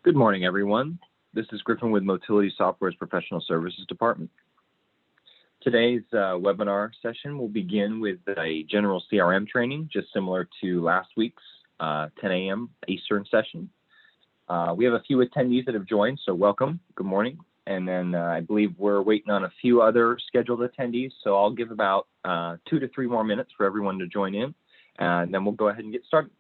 Good morning, everyone. This is Griffin with Motility Software's Professional Services Department. Today's webinar session will begin with a general CRM training, just similar to last week's 10 a.m. Eastern session. We have a few attendees that have joined, so welcome. Good morning. And then I believe we're waiting on a few other scheduled attendees, so I'll give about 2 to 3 more minutes for everyone to join in, and then we'll go ahead and get started.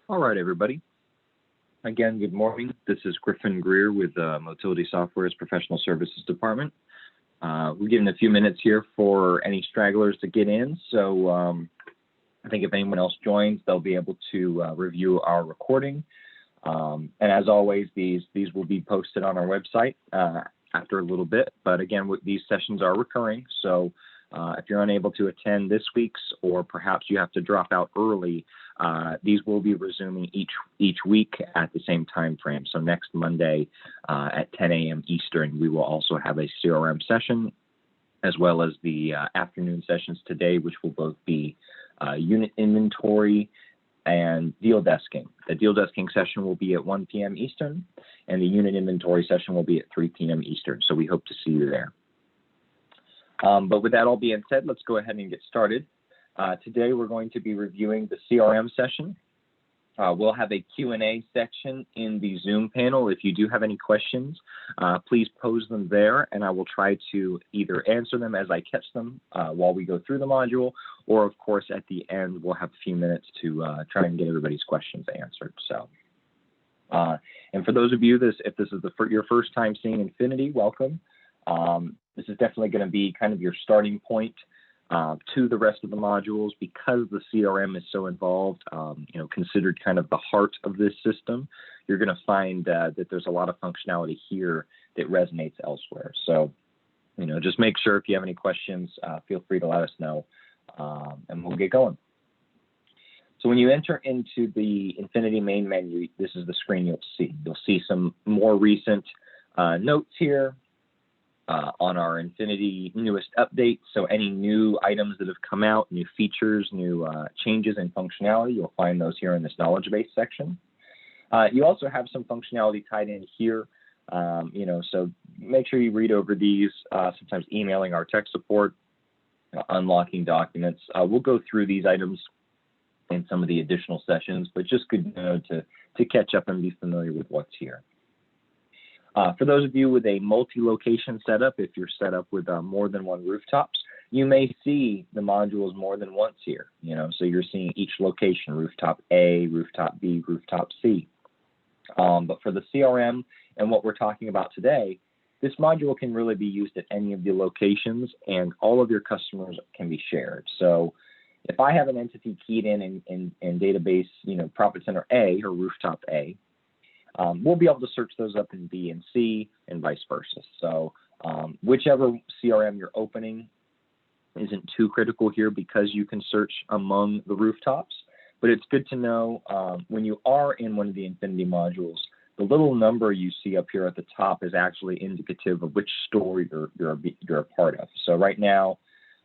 All right, everybody. Again, good morning. This is Griffin Greer with Motility Software's Professional Services Department. We're giving a few minutes here for any stragglers to get in. So I think if anyone else joins, they'll be able to review our recording. And as always, these will be posted on our website after a little bit. But again, these sessions are recurring. So if you're unable to attend this week's, or perhaps you have to drop out early, these will be resuming each week at the same time frame. So next Monday at 10 a.m. Eastern, we will also have a CRM session, as well as the afternoon sessions today, which will both be unit inventory and deal desking. The deal desking session will be at 1 p.m. Eastern, and the unit inventory session will be at 3 p.m. Eastern. So we hope to see you there. But with that all being said, let's go ahead and get started. Today we're going to be reviewing the CRM session. We'll have a Q&A section in the Zoom panel. If you do have any questions, please pose them there, and I will try to either answer them as I catch them while we go through the module, or of course at the end we'll have a few minutes to try and get everybody's questions answered. So, and for those of you, if this is your first time seeing Infinity, welcome. This is definitely going to be kind of your starting point to the rest of the modules, because the CRM is so involved, considered kind of the heart of this system. You're going to find that there's a lot of functionality here that resonates elsewhere. So, just make sure if you have any questions, feel free to let us know, and we'll get going. So when you enter into the Infinity main menu, this is the screen you'll see. You'll see some more recent notes here. On our Infinity newest update. So any new items that have come out, new features, new changes in functionality, you'll find those here in this knowledge base section. You also have some functionality tied in here, so make sure you read over these, sometimes emailing our tech support, unlocking documents. We'll go through these items in some of the additional sessions, but just good to know to catch up and be familiar with what's here. For those of you with a multi-location setup, if you're set up with more than one rooftops, you may see the modules more than once here. So you're seeing each location: rooftop A, rooftop B, rooftop C. But for the CRM and what we're talking about today, this module can really be used at any of the locations, and all of your customers can be shared. So if I have an entity keyed in database, Profit Center A or rooftop A, we'll be able to search those up in B and C and vice versa. So whichever CRM you're opening isn't too critical here, because you can search among the rooftops. But it's good to know when you are in one of the Infinity modules, the little number you see up here at the top is actually indicative of which store you're a part of. So right now,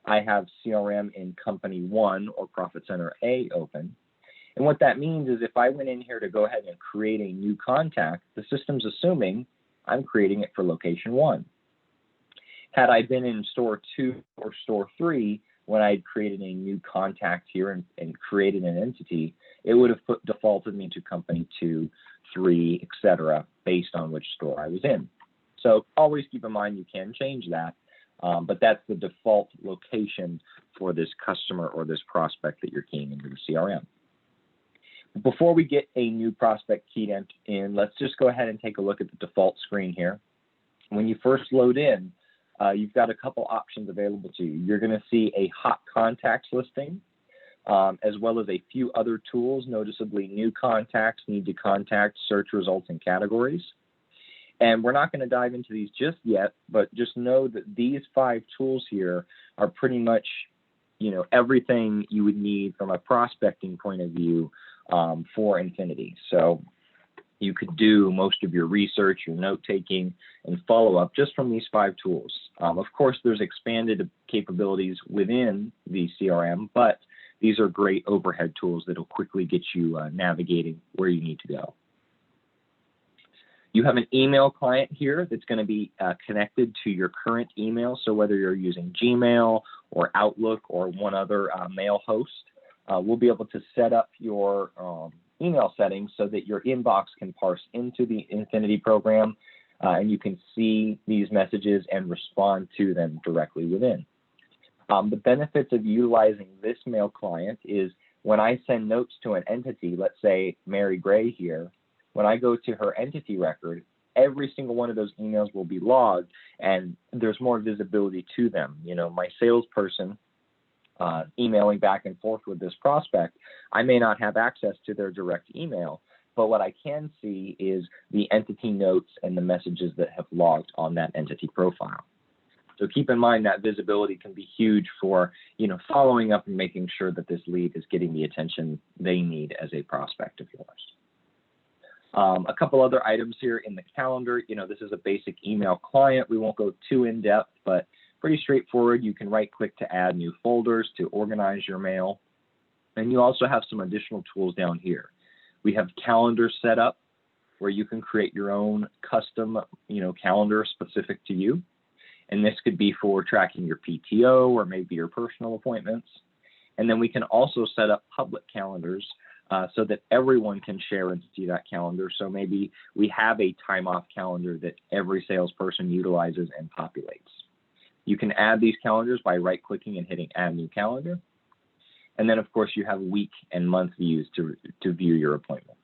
I have CRM in Company 1 or Profit Center A open. And what that means is if I went in here to go ahead and create a new contact, the system's assuming I'm creating it for location 1. Had I been in store 2 or store 3, when I created a new contact here and created an entity, it would have defaulted me to company 2, 3, etc., based on which store I was in. So always keep in mind you can change that, but that's the default location for this customer or this prospect that you're keying into the CRM. Before we get a new prospect keyed in, let's just go ahead and take a look at the default screen here. When you first load in, you've got a couple options available to you. You're going to see a hot contacts listing, as well as a few other tools, noticeably new contacts, need to contact, search results, and categories. And we're not going to dive into these just yet, but just know that these 5 tools here are pretty much, everything you would need from a prospecting point of view for Infinity. So you could do most of your research, your note-taking, and follow-up just from these 5 tools. Of course, there's expanded capabilities within the CRM, but these are great overhead tools that will quickly get you navigating where you need to go. You have an email client here that's going to be connected to your current email. So whether you're using Gmail or Outlook or one other mail host, we'll be able to set up your email settings so that your inbox can parse into the Infinity program, and you can see these messages and respond to them directly within. The benefits of utilizing this mail client is when I send notes to an entity, let's say Mary Gray here, when I go to her entity record, every single one of those emails will be logged, and there's more visibility to them. My salesperson emailing back and forth with this prospect, I may not have access to their direct email, but what I can see is the entity notes and the messages that have logged on that entity profile. So keep in mind that visibility can be huge for, following up and making sure that this lead is getting the attention they need as a prospect of yours. A couple other items here in the calendar. This is a basic email client. We won't go too in depth, but pretty straightforward. You can right click to add new folders to organize your mail. And you also have some additional tools down here. We have calendars set up where you can create your own custom, calendar specific to you. And this could be for tracking your PTO or maybe your personal appointments. And then we can also set up public calendars so that everyone can share and see that calendar. So maybe we have a time off calendar that every salesperson utilizes and populates. You can add these calendars by right-clicking and hitting Add New Calendar. And then, of course, you have week and month views to view your appointments.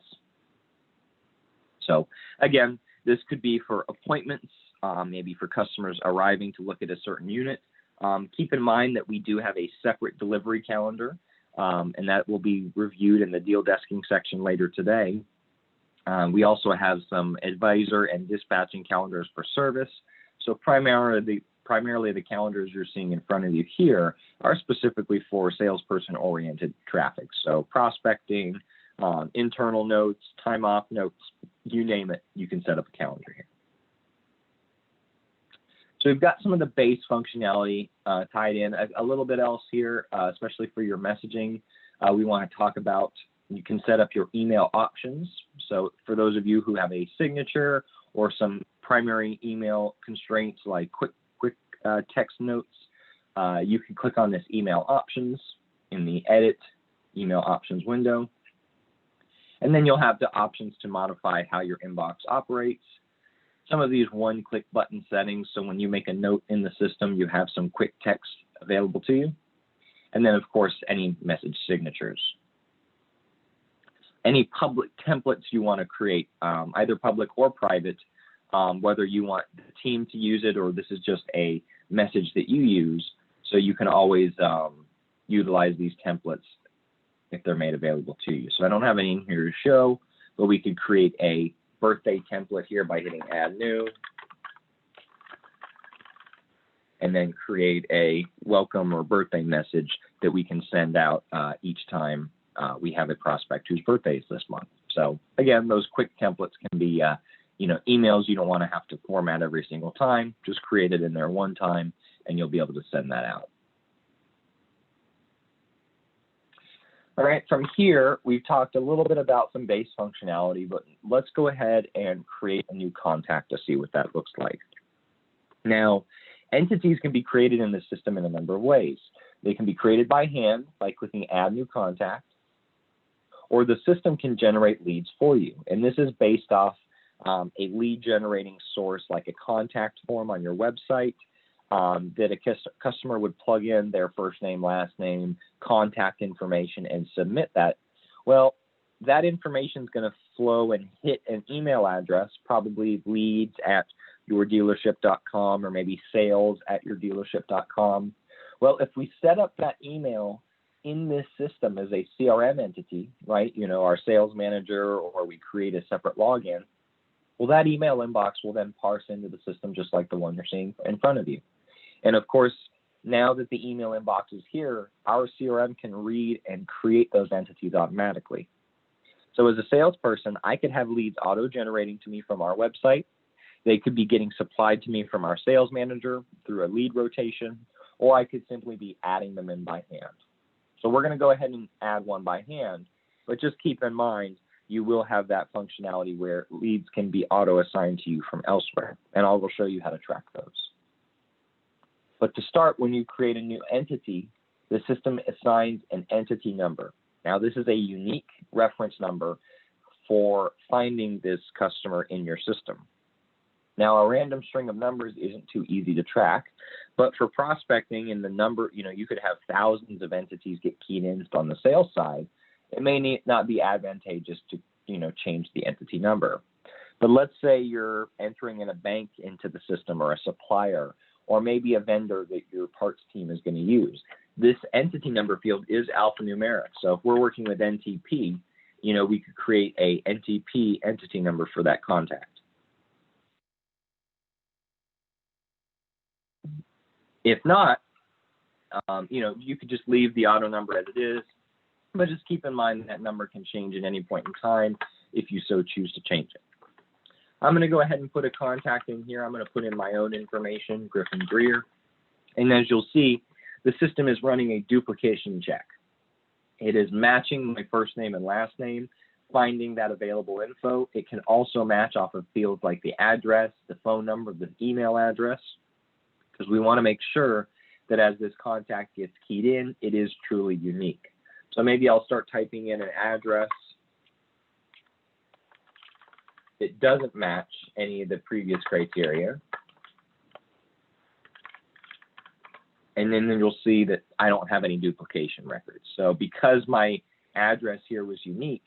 So, again, this could be for appointments, maybe for customers arriving to look at a certain unit. Keep in mind that we do have a separate delivery calendar, and that will be reviewed in the deal desking section later today. We also have some advisor and dispatching calendars for service. So primarily the calendars you're seeing in front of you here are specifically for salesperson-oriented traffic. So prospecting, internal notes, time off notes, you name it, you can set up a calendar here. So we've got some of the base functionality tied in. A little bit else here, especially for your messaging, we want to talk about, you can set up your email options. So for those of you who have a signature or some primary email constraints like quick text notes, you can click on this email options in the edit email options window. And then you'll have the options to modify how your inbox operates. Some of these one-click button settings, so when you make a note in the system, you have some quick text available to you. And then, of course, any message signatures. Any public templates you want to create, either public or private, whether you want the team to use it or this is just a message that you use, so you can always utilize these templates if they're made available to you. So I don't have any in here to show, but we could create a birthday template here by hitting Add New, and then create a welcome or birthday message that we can send out each time we have a prospect whose birthday is this month. So again, those quick templates can be emails you don't want to have to format every single time. Just create it in there one time and you'll be able to send that out. All right, from here, we've talked a little bit about some base functionality, but let's go ahead and create a new contact to see what that looks like. Now, entities can be created in the system in a number of ways. They can be created by hand by clicking Add New Contact, or the system can generate leads for you. And this is based off a lead generating source like a contact form on your website, that a customer would plug in their first name, last name, contact information, and submit that. Well, that information is going to flow and hit an email address, probably leads@yourdealership.com or maybe sales@yourdealership.com. Well, if we set up that email in this system as a CRM entity, right, our sales manager, or we create a separate login, well, that email inbox will then parse into the system just like the one you're seeing in front of you. And of course, now that the email inbox is here, our CRM can read and create those entities automatically. So as a salesperson, I could have leads auto-generating to me from our website. They could be getting supplied to me from our sales manager through a lead rotation, or I could simply be adding them in by hand. So we're going to go ahead and add one by hand, but just keep in mind, you will have that functionality where leads can be auto-assigned to you from elsewhere, and I will show you how to track those. But to start, when you create a new entity, the system assigns an entity number. Now, this is a unique reference number for finding this customer in your system. Now, a random string of numbers isn't too easy to track, but for prospecting in the number, you could have thousands of entities get keyed in on the sales side. It may not be advantageous to, change the entity number. But let's say you're entering in a bank into the system, or a supplier, or maybe a vendor that your parts team is going to use. This entity number field is alphanumeric. So if we're working with NTP, we could create a NTP entity number for that contact. If not, you could just leave the auto number as it is, but just keep in mind that number can change at any point in time if you so choose to change it. I'm going to go ahead and put a contact in here. I'm going to put in my own information, Griffin Greer. And as you'll see, the system is running a duplication check. It is matching my first name and last name, finding that available info. It can also match off of fields like the address, the phone number, the email address, because we want to make sure that as this contact gets keyed in, it is truly unique. So maybe I'll start typing in an address. It doesn't match any of the previous criteria. And then you'll see that I don't have any duplication records. So because my address here was unique,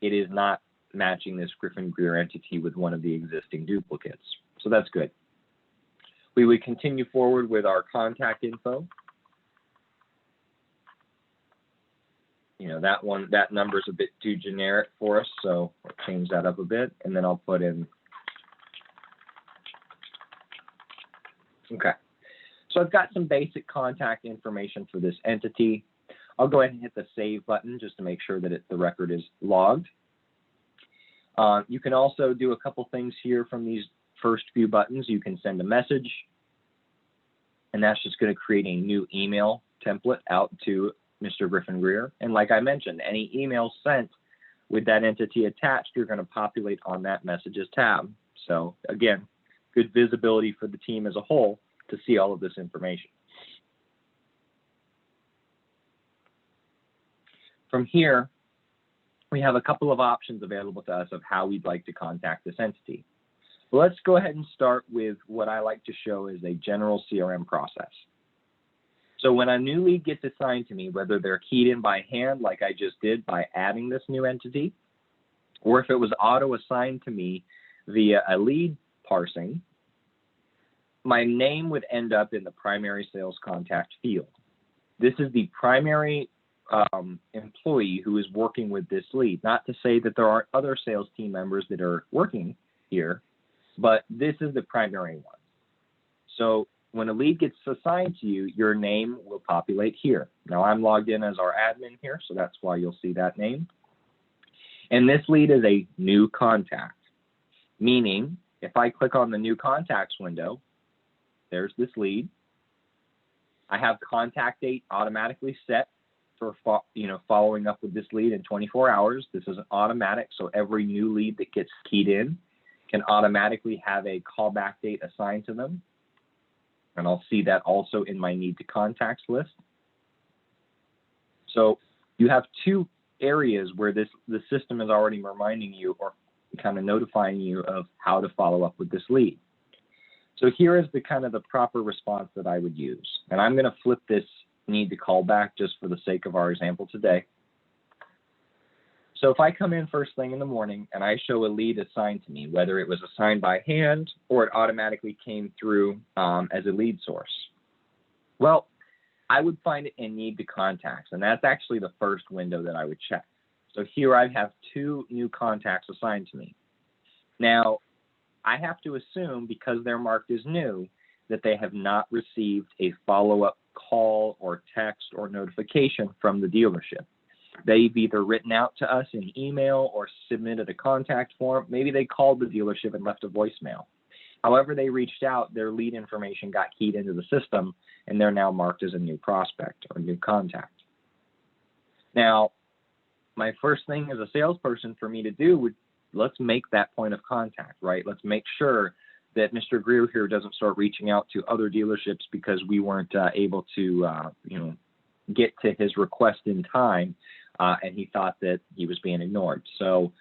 it is not matching this Griffin Greer entity with one of the existing duplicates. So that's good. We would continue forward with our contact info. You know, that number is a bit too generic for us, so I'll change that up a bit, and then I'll put in. Okay. So I've got some basic contact information for this entity. I'll go ahead and hit the save button just to make sure that the record is logged. You can also do a couple things here from these first few buttons. You can send a message, and that's just going to create a new email template out to Mr. Griffin Greer. And like I mentioned, any email sent with that entity attached, you're going to populate on that messages tab. So again, good visibility for the team as a whole to see all of this information. From here, we have a couple of options available to us of how we'd like to contact this entity. Well, let's go ahead and start with what I like to show as a general CRM process. So when a new lead gets assigned to me, whether they're keyed in by hand like I just did by adding this new entity, or if it was auto-assigned to me via a lead parsing, my name would end up in the primary sales contact field. This is the primary employee who is working with this lead. Not to say that there aren't other sales team members that are working here, but this is the primary one. So when a lead gets assigned to you, your name will populate here. Now I'm logged in as our admin here, so that's why you'll see that name. And this lead is a new contact, meaning if I click on the new contacts window, there's this lead. I have contact date automatically set for following up with this lead in 24 hours. This is an automatic, so every new lead that gets keyed in can automatically have a callback date assigned to them. And I'll see that also in my need to contacts list. So you have two areas where the system is already reminding you or kind of notifying you of how to follow up with this lead. So here is the kind of the proper response that I would use. And I'm going to flip this need to call back just for the sake of our example today. So if I come in first thing in the morning and I show a lead assigned to me, whether it was assigned by hand or it automatically came through as a lead source, well, I would find it in need to contacts, and that's actually the first window that I would check. So here I have two new contacts assigned to me. Now, I have to assume, because they're marked as new, that they have not received a follow-up call or text or notification from the dealership. They've either written out to us in email or submitted a contact form. Maybe they called the dealership and left a voicemail. However they reached out, their lead information got keyed into the system, and they're now marked as a new prospect or new contact. Now, my first thing as a salesperson for me to do would, let's make that point of contact, right? Let's make sure that Mr. Greer here doesn't start reaching out to other dealerships because we weren't able to, get to his request in time, and he thought that he was being ignored. So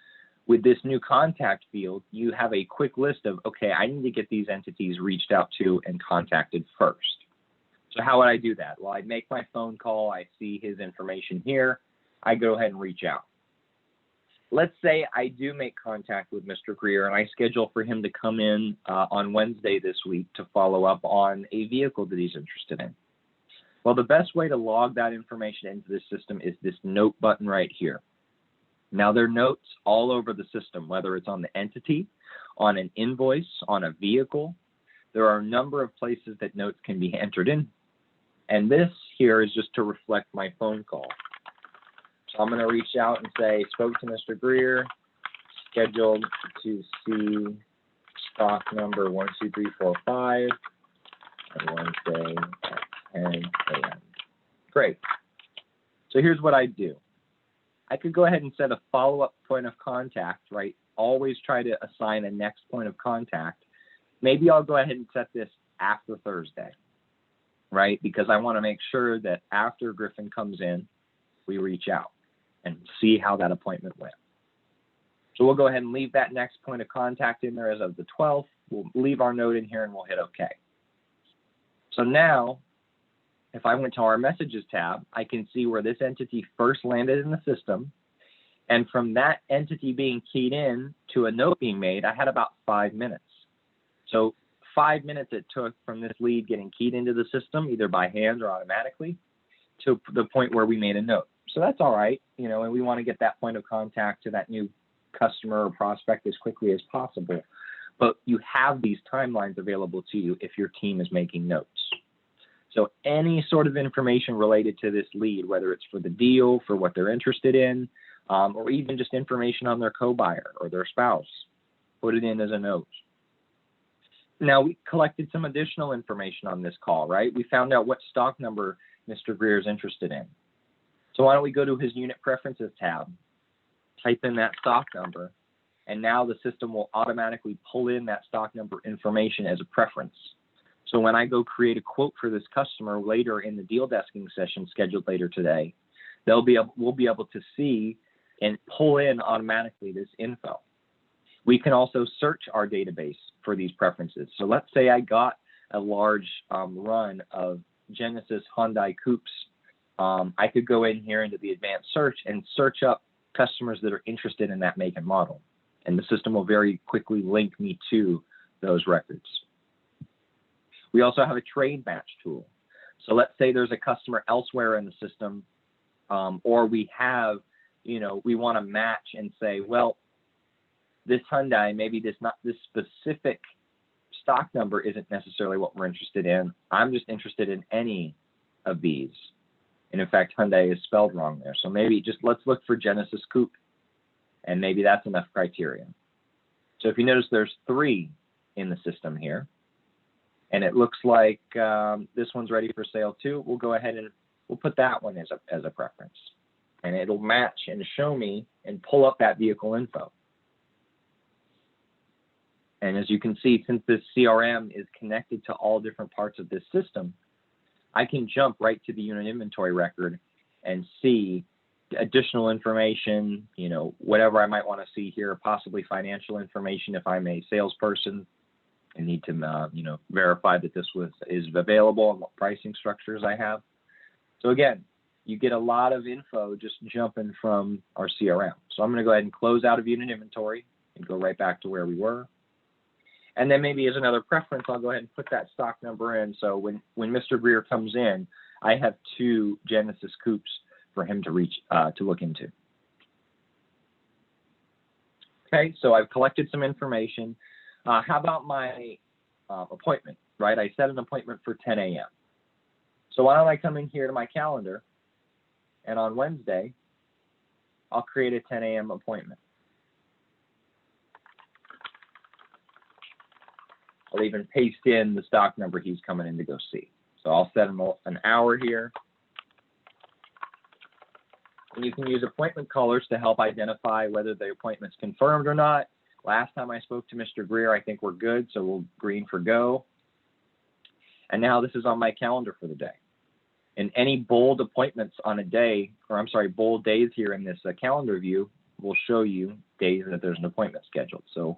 with this new contact field, you have a quick list of, okay, I need to get these entities reached out to and contacted first. So how would I do that? Well, I'd make my phone call. I see his information here. I go ahead and reach out. Let's say I do make contact with Mr. Greer and I schedule for him to come in on Wednesday this week to follow up on a vehicle that he's interested in. Well, the best way to log that information into this system is this note button right here. Now, there are notes all over the system, whether it's on the entity, on an invoice, on a vehicle. There are a number of places that notes can be entered in. And this here is just to reflect my phone call. So I'm going to reach out and say, spoke to Mr. Greer, scheduled to see stock number 12345 on Wednesday at 10 a.m. Great. So here's what I do. I could go ahead and set a follow-up point of contact, right? Always try to assign a next point of contact. Maybe I'll go ahead and set this after Thursday, right? Because I want to make sure that after Griffin comes in, we reach out and see how that appointment went. So we'll go ahead and leave that next point of contact in there as of the 12th. We'll leave our note in here and we'll hit OK. So now, if I went to our messages tab, I can see where this entity first landed in the system. And from that entity being keyed in to a note being made, I had about 5 minutes. So 5 minutes it took from this lead getting keyed into the system, either by hand or automatically, to the point where we made a note. So that's all right, you know, and we want to get that point of contact to that new customer or prospect as quickly as possible. But you have these timelines available to you if your team is making notes. So any sort of information related to this lead, whether it's for the deal, for what they're interested in, or even just information on their co-buyer or their spouse, put it in as a note. Now, we collected some additional information on this call, right? We found out what stock number Mr. Greer is interested in. So why don't we go to his unit preferences tab, type in that stock number, and now the system will automatically pull in that stock number information as a preference. So when I go create a quote for this customer later in the deal desking session scheduled later today, we'll be able to see and pull in automatically this info. We can also search our database for these preferences. So let's say I got a large run of Genesis Hyundai Coupes. I could go in here into the advanced search and search up customers that are interested in that make and model. And the system will very quickly link me to those records. We also have a trade match tool. So let's say there's a customer elsewhere in the system, or we have, we want to match and say, well, this Hyundai, maybe this specific stock number isn't necessarily what we're interested in. I'm just interested in any of these. And in fact, Hyundai is spelled wrong there. So maybe just let's look for Genesis Coupe, and maybe that's enough criteria. So if you notice, there's 3 in the system here. And it looks like this one's ready for sale too. We'll go ahead and we'll put that one as a preference. And it'll match and show me and pull up that vehicle info. And as you can see, since this CRM is connected to all different parts of this system, I can jump right to the unit inventory record and see additional information, whatever I might want to see here, possibly financial information if I'm a salesperson. I need to, verify that this is available and what pricing structures I have. So again, you get a lot of info just jumping from our CRM. So I'm going to go ahead and close out of unit inventory and go right back to where we were. And then maybe as another preference, I'll go ahead and put that stock number in. So when Mr. Greer comes in, I have 2 Genesis Coupes for him to look into. Okay, so I've collected some information. How about my appointment, right? I set an appointment for 10 a.m. So why don't I come in here to my calendar, and on Wednesday, I'll create a 10 a.m. appointment. I'll even paste in the stock number he's coming in to go see. So I'll set him an hour here. And you can use appointment colors to help identify whether the appointment's confirmed or not. Last time I spoke to Mr. Greer, I think we're good, so we'll green for go. And now this is on my calendar for the day. And any bold appointments on a day, bold days here in this calendar view will show you days that there's an appointment scheduled. So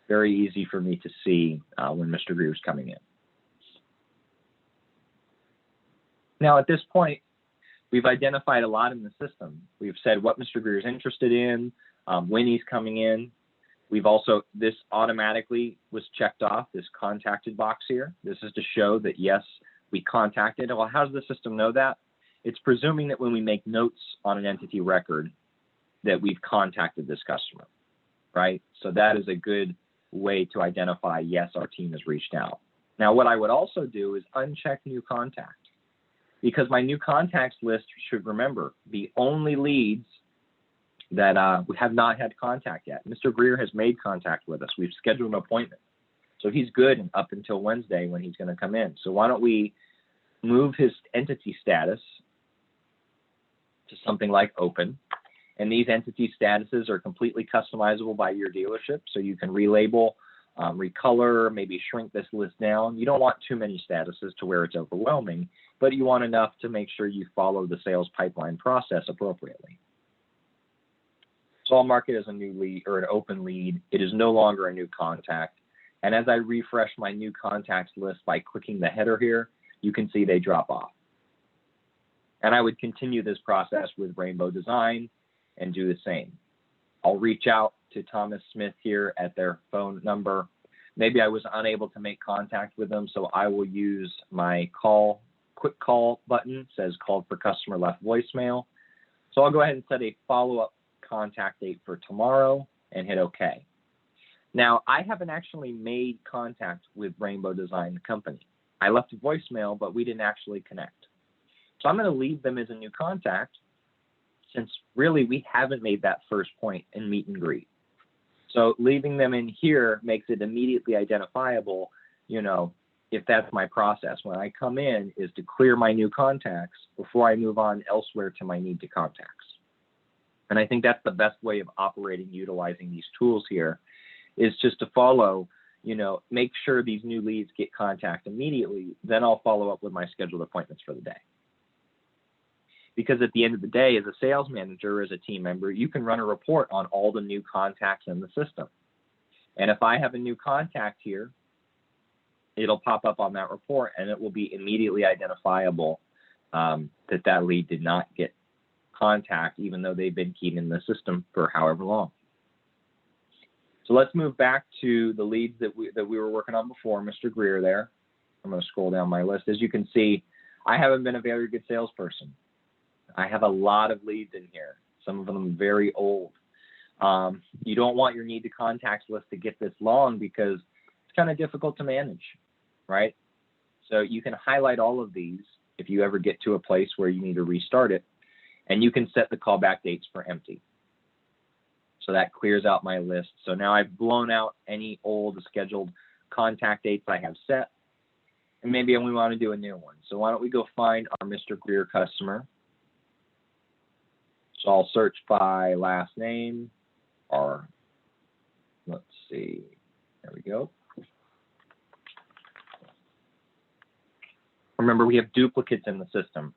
very easy for me to see when Mr. Greer is coming in. Now at this point, we've identified a lot in the system. We've said what Mr. Greer is interested in, when he's coming in. We've also, this automatically was checked off, this contacted box here. This is to show that, yes, we contacted. Well, how does the system know that? It's presuming that when we make notes on an entity record that we've contacted this customer, right? So that is a good way to identify, yes, our team has reached out. Now, what I would also do is uncheck new contact, because my new contacts list should, remember, be only leads that we have not had contact yet. Mr. Greer has made contact with us. We've scheduled an appointment. So he's good up until Wednesday when he's going to come in. So why don't we move his entity status to something like open, And these entity statuses are completely customizable by your dealership, so you can relabel, recolor, maybe shrink this list down. You don't want too many statuses to where it's overwhelming, but you want enough to make sure you follow the sales pipeline process appropriately. So I'll mark it as a new lead or an open lead. It is no longer a new contact. And as I refresh my new contacts list by clicking the header here, you can see they drop off. And I would continue this process with Rainbow Design and do the same. I'll reach out to Thomas Smith here at their phone number. Maybe I was unable to make contact with them, so I will use my quick call button. It says called for customer left voicemail. So I'll go ahead and set a follow-up contact date for tomorrow and hit OK. Now, I haven't actually made contact with Rainbow Design, the company. I left a voicemail, but we didn't actually connect. So I'm going to leave them as a new contact, since really we haven't made that first point in meet and greet. So leaving them in here makes it immediately identifiable, if that's my process. When I come in is to clear my new contacts before I move on elsewhere to my need to contacts. And I think that's the best way of operating, utilizing these tools here, is just to follow, make sure these new leads get contact immediately. Then I'll follow up with my scheduled appointments for the day. Because at the end of the day, as a sales manager, as a team member, you can run a report on all the new contacts in the system. And if I have a new contact here, it'll pop up on that report, and it will be immediately identifiable that lead did not get contact, even though they've been keyed in the system for however long. So let's move back to the leads that we were working on before, Mr. Greer there. I'm going to scroll down my list. As you can see, I haven't been a very good salesperson. I have a lot of leads in here, some of them very old. You don't want your need to contacts list to get this long because it's kind of difficult to manage, right? So you can highlight all of these if you ever get to a place where you need to restart it, and you can set the callback dates for empty. So that clears out my list. So now I've blown out any old scheduled contact dates I have set, and maybe we want to do a new one. So why don't we go find our Mr. Greer customer. So I'll search by last name, or let's see, there we go. Remember, we have duplicates in the system.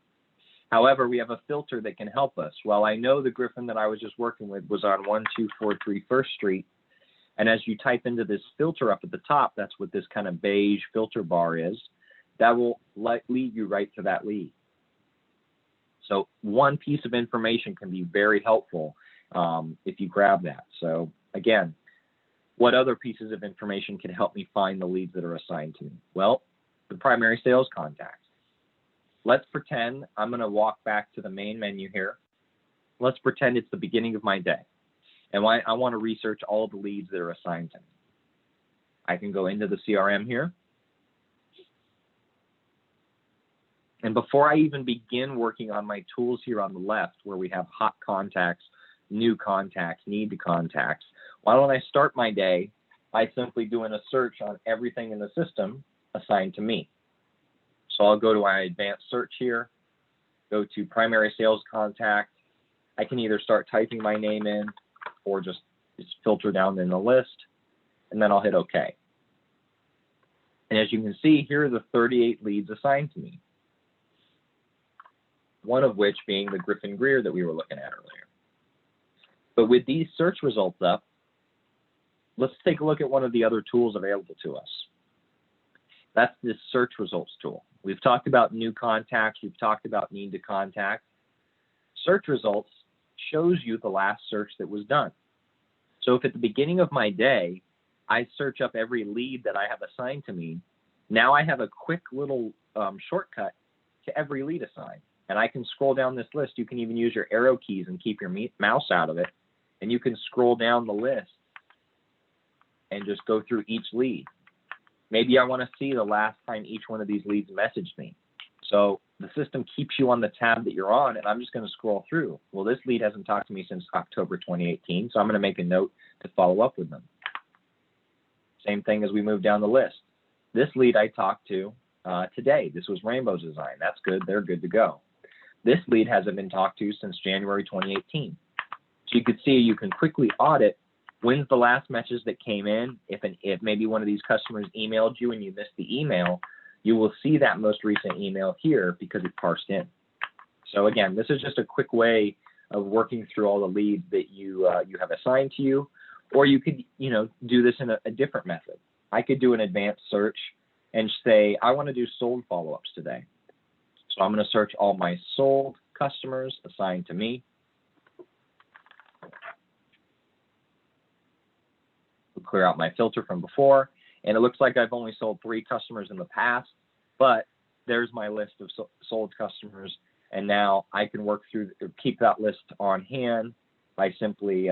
However, we have a filter that can help us. Well, I know the Griffin that I was just working with was on 1243 First Street. And as you type into this filter up at the top, that's what this kind of beige filter bar is. That will lead you right to that lead. So one piece of information can be very helpful if you grab that. So again, what other pieces of information can help me find the leads that are assigned to me? Well, the primary sales contacts. Let's pretend I'm going to walk back to the main menu here. Let's pretend it's the beginning of my day. And I want to research all of the leads that are assigned to me. I can go into the CRM here. And before I even begin working on my tools here on the left, where we have hot contacts, new contacts, need to contacts, why don't I start my day by simply doing a search on everything in the system assigned to me? So I'll go to my advanced search here, go to primary sales contact. I can either start typing my name in or just filter down in the list, and then I'll hit OK. And as you can see, here are the 38 leads assigned to me, one of which being the Griffin Greer that we were looking at earlier. But with these search results up, let's take a look at one of the other tools available to us. That's this search results tool. We've talked about new contacts. We've talked about need to contact. Search results shows you the last search that was done. So if at the beginning of my day, I search up every lead that I have assigned to me, now I have a quick little shortcut to every lead assigned. And I can scroll down this list. You can even use your arrow keys and keep your mouse out of it. And you can scroll down the list and just go through each lead. Maybe I want to see the last time each one of these leads messaged me. So the system keeps you on the tab that you're on, and I'm just going to scroll through. Well, this lead hasn't talked to me since October 2018, so I'm going to make a note to follow up with them. Same thing as we move down the list. This lead I talked to today. This was Rainbow Design. That's good. They're good to go. This lead hasn't been talked to since January 2018. So you could see you can quickly audit when's the last message that came in. If maybe one of these customers emailed you and you missed the email, you will see that most recent email here because it parsed in. So again, this is just a quick way of working through all the leads that you have assigned to you, or you could do this in a different method. I could do an advanced search and say I want to do sold follow-ups today. So I'm going to search all my sold customers assigned to me. We'll clear out my filter from before, and it looks like I've only sold 3 customers in the past, but there's my list of sold customers. And now I can work through, keep that list on hand by simply,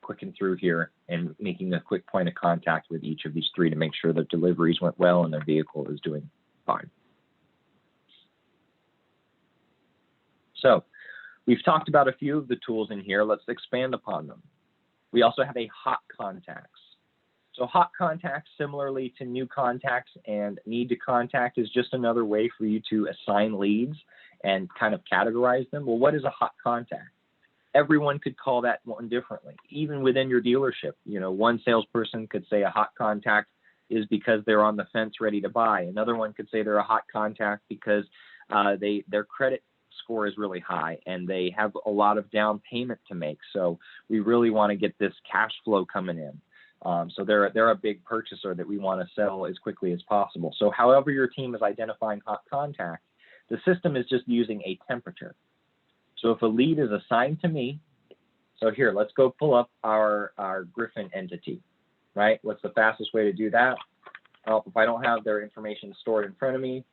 clicking through here and making a quick point of contact with each of these 3 to make sure that deliveries went well and their vehicle is doing fine. So we've talked about a few of the tools in here. Let's expand upon them. We also have a hot contacts. So hot contacts, similarly to new contacts and need to contact, is just another way for you to assign leads and kind of categorize them. Well, what is a hot contact? Everyone could call that one differently. Even within your dealership, one salesperson could say a hot contact is because they're on the fence ready to buy. Another one could say they're a hot contact because their credit score is really high and they have a lot of down payment to make. So we really want to get this cash flow coming in. So they're a big purchaser that we want to sell as quickly as possible. So however your team is identifying hot contacts, the system is just using a temperature. So if a lead is assigned to me, so here, let's go pull up our Griffin entity, right? What's the fastest way to do that? Well, if I don't have their information stored in front of me,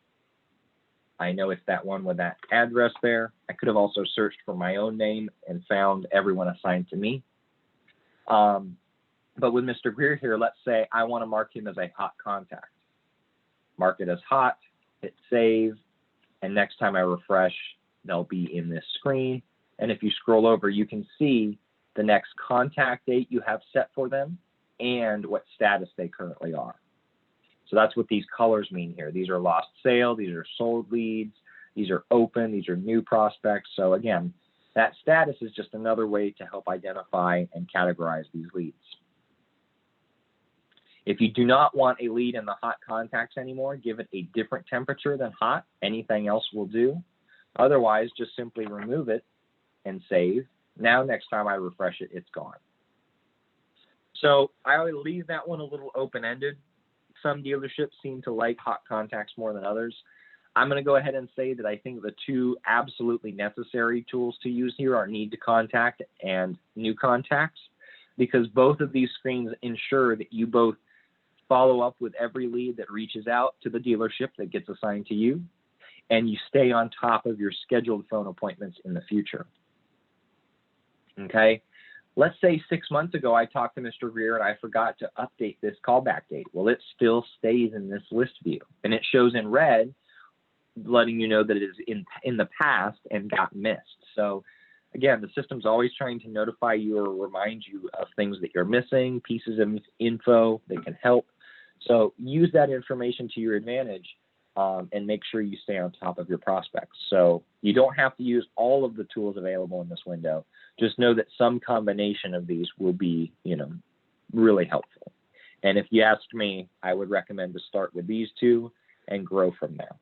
I know it's that one with that address there. I could have also searched for my own name and found everyone assigned to me. But with Mr. Greer here, let's say I want to mark him as a hot contact. Mark it as hot, hit save, and next time I refresh, they'll be in this screen. And if you scroll over, you can see the next contact date you have set for them and what status they currently are. So that's what these colors mean here. These are lost sale, these are sold leads, these are open, these are new prospects. So again, that status is just another way to help identify and categorize these leads. If you do not want a lead in the hot contacts anymore, give it a different temperature than hot. Anything else will do. Otherwise, just simply remove it and save. Now, next time I refresh it, it's gone. So I would leave that one a little open-ended. Some dealerships seem to like hot contacts more than others. I'm going to go ahead and say that I think the 2 absolutely necessary tools to use here are need to contact and new contacts, because both of these screens ensure that you both follow up with every lead that reaches out to the dealership that gets assigned to you, and you stay on top of your scheduled phone appointments in the future. Okay? Let's say 6 months ago I talked to Mr. Greer and I forgot to update this callback date. Well, it still stays in this list view, and it shows in red, letting you know that it is in the past and got missed. So again, the system's always trying to notify you or remind you of things that you're missing, pieces of info that can help. So use that information to your advantage and make sure you stay on top of your prospects. So you don't have to use all of the tools available in this window. Just know that some combination of these will be, really helpful. And if you ask me, I would recommend to start with these 2 and grow from there.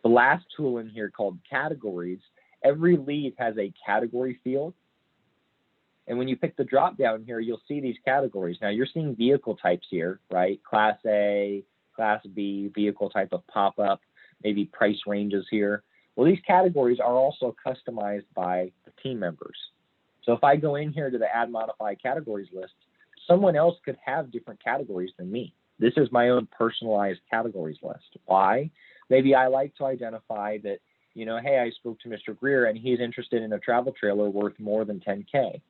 The last tool in here called categories, every lead has a category field. And when you pick the drop down here, you'll see these categories. Now you're seeing vehicle types here, right? Class A, Class B, vehicle type of pop-up, maybe price ranges here. Well, these categories are also customized by the team members. So if I go in here to the Add Modify Categories list, someone else could have different categories than me. This is my own personalized categories list. Why? Maybe I like to identify that, hey, I spoke to Mr. Greer and he's interested in a travel trailer worth more than $10K.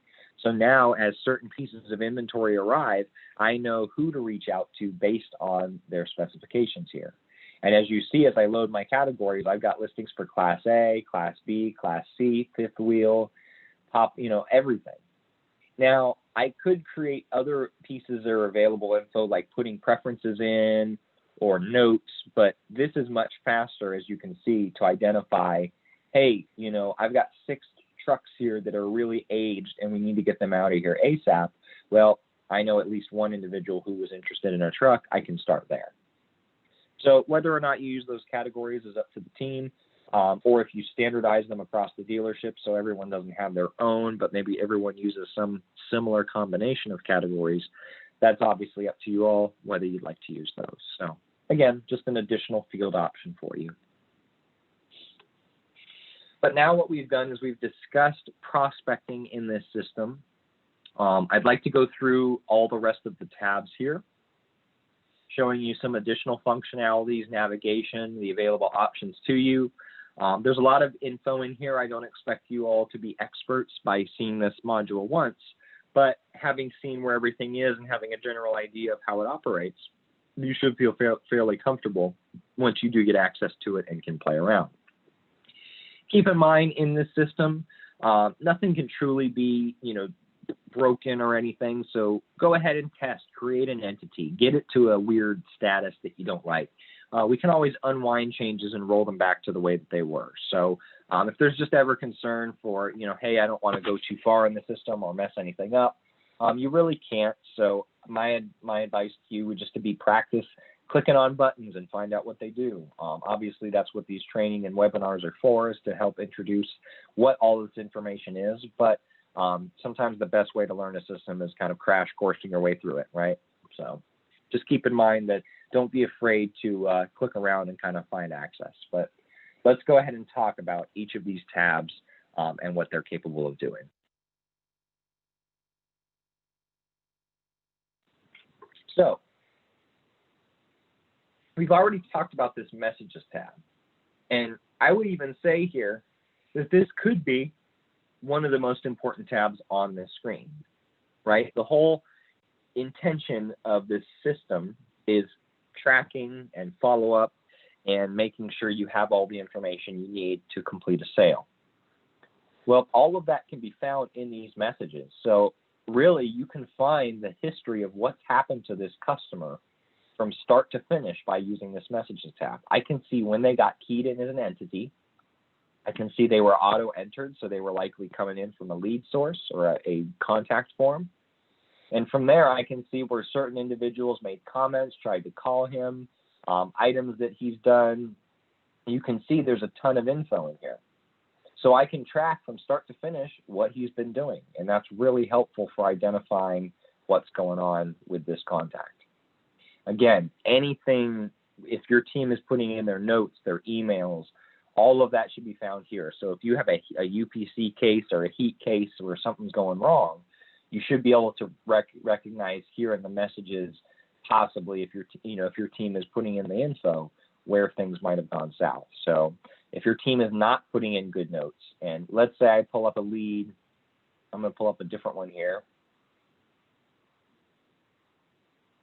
So now as certain pieces of inventory arrive, I know who to reach out to based on their specifications here. And as you see, as I load my categories, I've got listings for Class A, Class B, Class C, fifth wheel, everything. Now, I could create other pieces that are available info, like putting preferences in or notes, but this is much faster, as you can see, to identify, hey, I've got 6 trucks here that are really aged and we need to get them out of here ASAP. Well, I know at least one individual who was interested in a truck. I can start there. So whether or not you use those categories is up to the team, or if you standardize them across the dealership so everyone doesn't have their own, but maybe everyone uses some similar combination of categories, that's obviously up to you all whether you'd like to use those. So again, just an additional field option for you. But now what we've done is we've discussed prospecting in this system. I'd like to go through all the rest of the tabs here, showing you some additional functionalities, navigation, the available options to you. There's a lot of info in here. I don't expect you all to be experts by seeing this module once, but having seen where everything is and having a general idea of how it operates, you should feel fairly comfortable once you do get access to it and can play around. Keep in mind, in this system, nothing can truly be, broken or anything. So go ahead and test, create an entity, get it to a weird status that you don't like. We can always unwind changes and roll them back to the way that they were. So if there's just ever concern for, hey, I don't want to go too far in the system or mess anything up, you really can't. So my advice to you would just to be practice clicking on buttons and find out what they do. Obviously, that's what these training and webinars are for, is to help introduce what all this information is. But sometimes the best way to learn a system is kind of crash coursing your way through it, right? So just keep in mind that don't be afraid to click around and kind of find access. But let's go ahead and talk about each of these tabs and what they're capable of doing. So we've already talked about this messages tab. And I would even say here that this could be one of the most important tabs on this screen, right? The whole intention of this system is tracking and follow up and making sure you have all the information you need to complete a sale. Well, all of that can be found in these messages. So really, you can find the history of what's happened to this customer from start to finish by using this messages tab. I can see when they got keyed in as an entity. I can see they were auto-entered, so they were likely coming in from a lead source or a contact form. And from there, I can see where certain individuals made comments, tried to call him, items that he's done. You can see there's a ton of info in here. So I can track from start to finish what he's been doing, and that's really helpful for identifying what's going on with this contact. Again, anything, if your team is putting in their notes, their emails, all of that should be found here. So if you have a UPC case or a heat case where something's going wrong, you should be able to recognize here in the messages, possibly if your team is putting in the info, where things might have gone south. So if your team is not putting in good notes, and let's say I pull up a lead, I'm going to pull up a different one here.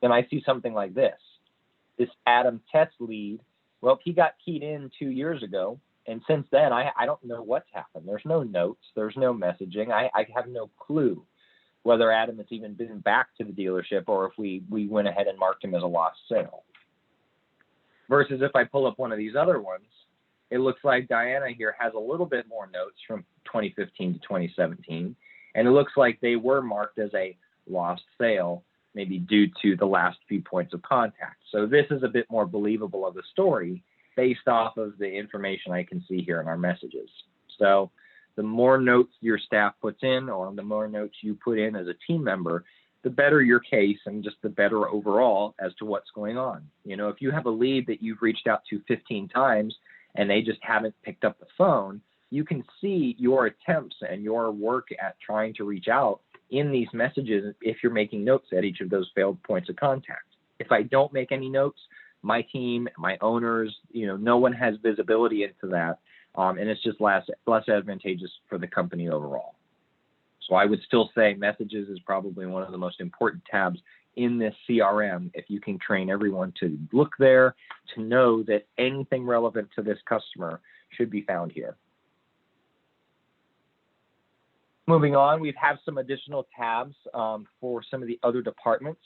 Then I see something like this. This Adam Test lead, well, he got keyed in 2 years ago, and since then, I don't know what's happened. There's no notes. There's no messaging. I have no clue whether Adam has even been back to the dealership or if we went ahead and marked him as a lost sale. Versus if I pull up one of these other ones, it looks like Diana here has a little bit more notes from 2015 to 2017, and it looks like they were marked as a lost sale, maybe due to the last few points of contact. So this is a bit more believable of the story based off of the information I can see here in our messages. So the more notes your staff puts in, or the more notes you put in as a team member, the better your case and just the better overall as to what's going on. If you have a lead that you've reached out to 15 times and they just haven't picked up the phone, you can see your attempts and your work at trying to reach out in these messages if you're making notes at each of those failed points of contact. If I don't make any notes, my team, my owners, no one has visibility into that, and it's just less advantageous for the company overall. So I would still say messages is probably one of the most important tabs in this CRM if you can train everyone to look there, to know that anything relevant to this customer should be found here. Moving on, we have some additional tabs for some of the other departments.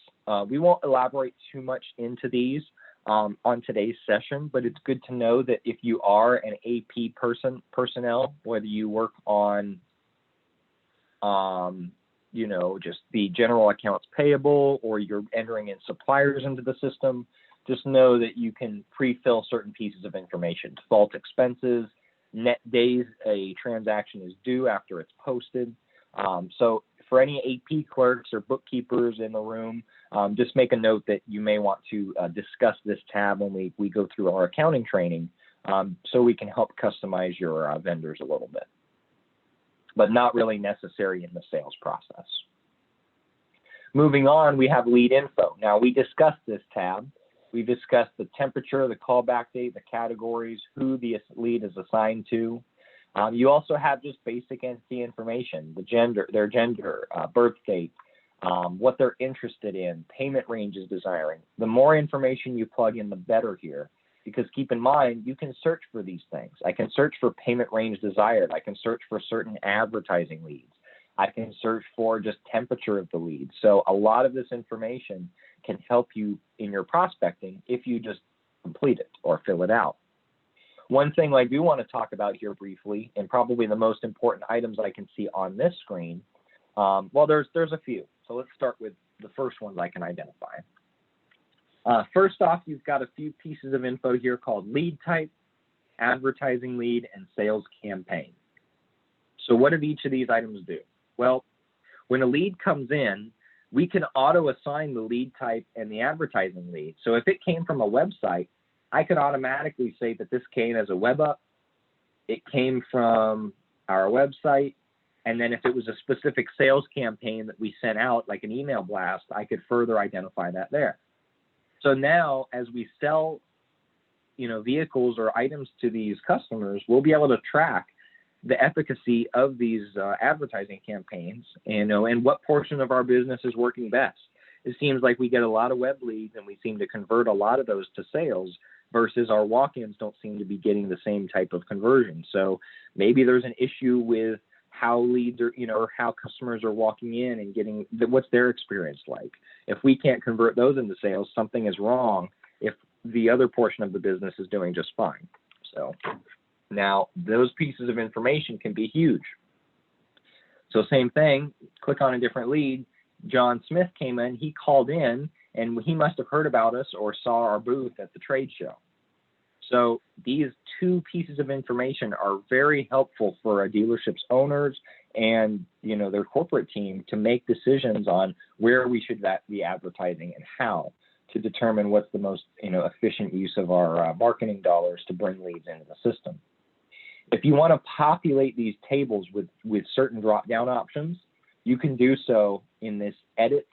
We won't elaborate too much into these on today's session, but it's good to know that if you are an AP personnel, whether you work on just the general accounts payable, or you're entering in suppliers into the system, just know that you can pre-fill certain pieces of information: default expenses, net days a transaction is due after it's posted. So for any AP clerks or bookkeepers in the room, just make a note that you may want to discuss this tab when we go through our accounting training, so we can help customize your vendors a little bit, but not really necessary in the sales process. Moving on, we have lead info. Now, we discussed this tab. We discussed the temperature, the callback date, the categories, who the lead is assigned to. You also have just basic entity information: their gender, birth date, what they're interested in, payment ranges desiring. The more information you plug in, the better here, because keep in mind, you can search for these things. I can search for payment range desired. I can search for certain advertising leads. I can search for just temperature of the lead. So a lot of this information can help you in your prospecting if you just complete it or fill it out. One thing I do want to talk about here briefly, and probably the most important items I can see on this screen, there's a few. So let's start with the first ones I can identify. First off, you've got a few pieces of info here called lead type, advertising lead, and sales campaign. So what do each of these items do? Well, when a lead comes in, we can auto-assign the lead type and the advertising lead. So if it came from a website, I could automatically say that this came as a web up, it came from our website, and then if it was a specific sales campaign that we sent out, like an email blast, I could further identify that there. So now, as we sell, vehicles or items to these customers, we'll be able to track the efficacy of these advertising campaigns, and what portion of our business is working best. It seems like we get a lot of web leads, and we seem to convert a lot of those to sales, versus our walk-ins don't seem to be getting the same type of conversion. So maybe there's an issue with how leads are, or how customers are walking in and getting, what's their experience like. If we can't convert those into sales, something is wrong if the other portion of the business is doing just fine. So now those pieces of information can be huge. So same thing, click on a different lead. John Smith came in, he called in, and he must have heard about us or saw our booth at the trade show. So these two pieces of information are very helpful for a dealership's owners and their corporate team to make decisions on where we should be advertising and how, to determine what's the most efficient use of our marketing dollars to bring leads into the system. If you want to populate these tables with certain drop-down options, you can do so in this Edit,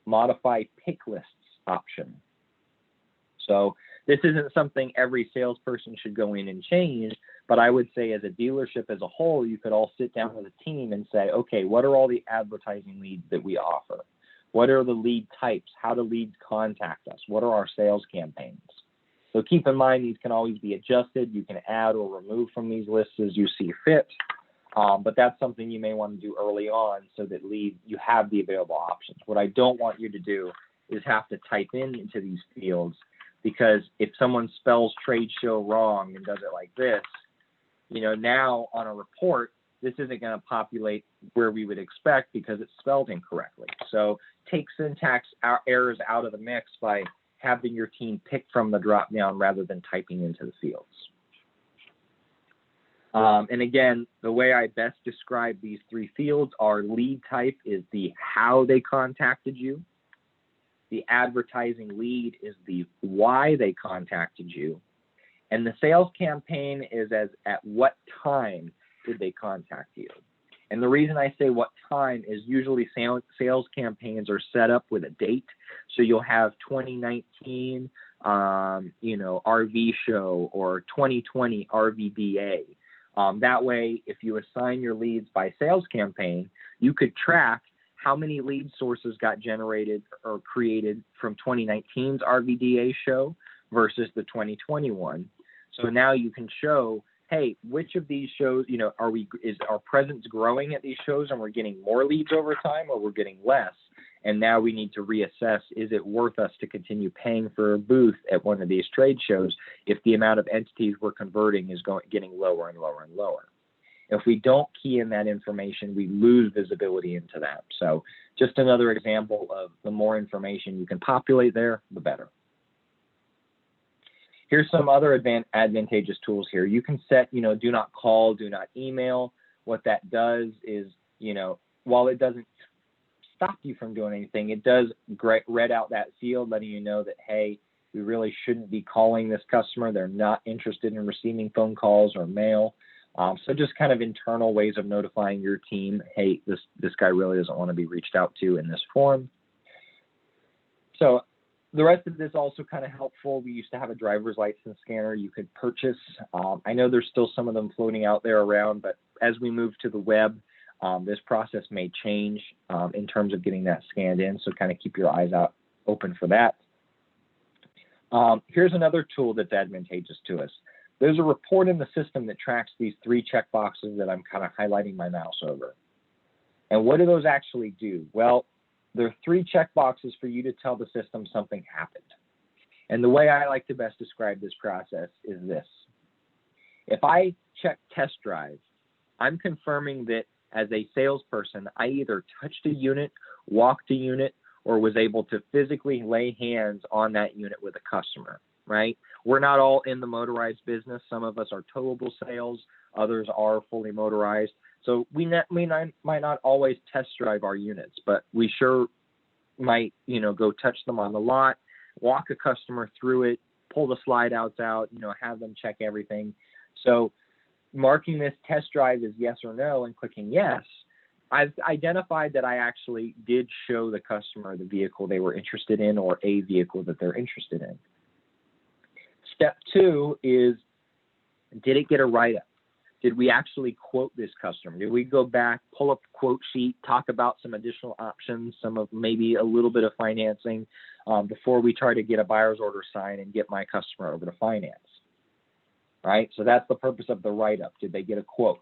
Modify Pick Lists option. So this isn't something every salesperson should go in and change, but I would say as a dealership as a whole, you could all sit down with a team and say, okay, what are all the advertising leads that we offer? What are the lead types? How do leads contact us? What are our sales campaigns? So keep in mind, these can always be adjusted. You can add or remove from these lists as you see fit. But that's something you may want to do early on so that you have the available options. What I don't want you to do is have to type into these fields, because if someone spells trade show wrong and does it like this, now on a report, this isn't going to populate where we would expect because it's spelled incorrectly. So take syntax errors out of the mix by having your team pick from the drop down rather than typing into the fields. And again, the way I best describe these three fields are: lead type is the how they contacted you. The advertising lead is the why they contacted you. And the sales campaign is at what time did they contact you. And the reason I say what time is usually sales campaigns are set up with a date. So you'll have 2019, RV show, or 2020 RVDA. That way, if you assign your leads by sales campaign, you could track how many lead sources got generated or created from 2019's RVDA show versus the 2021. So now you can show, hey, which of these shows, is our presence growing at these shows and we're getting more leads over time, or we're getting less? And now we need to reassess, is it worth us to continue paying for a booth at one of these trade shows if the amount of entities we're converting is getting lower and lower and lower? If we don't key in that information, we lose visibility into that. So just another example of the more information you can populate there, the better. Here's some other advantageous tools here. You can set, do not call, do not email. What that does is, while it doesn't stop you from doing anything, it does read out that field, letting you know that, hey, we really shouldn't be calling this customer. They're not interested in receiving phone calls or mail. So just kind of internal ways of notifying your team, hey, this guy really doesn't want to be reached out to in this form. So the rest of this also kind of helpful. We used to have a driver's license scanner you could purchase. I know there's still some of them floating out there around, but as we move to the web, this process may change in terms of getting that scanned in. So kind of keep your eyes out open for that. Here's another tool that's advantageous to us. There's a report in the system that tracks these 3 checkboxes that I'm kind of highlighting my mouse over. And what do those actually do? Well, there are 3 checkboxes for you to tell the system something happened. And the way I like to best describe this process is this. If I check test drive, I'm confirming that as a salesperson, I either touched a unit, walked a unit, or was able to physically lay hands on that unit with a customer, right? We're not all in the motorized business. Some of us are towable sales. Others are fully motorized. So we might not always test drive our units, but we sure might, go touch them on the lot, walk a customer through it, pull the slide outs out, have them check everything. So marking this test drive as yes or no and clicking yes, I've identified that I actually did show the customer the vehicle they were interested in or a vehicle that they're interested in. Step 2 is, did it get a write-up? Did we actually quote this customer? Did we go back, pull up a quote sheet, talk about some additional options, some of maybe a little bit of financing before we try to get a buyer's order signed and get my customer over to finance? Right? So that's the purpose of the write-up. Did they get a quote?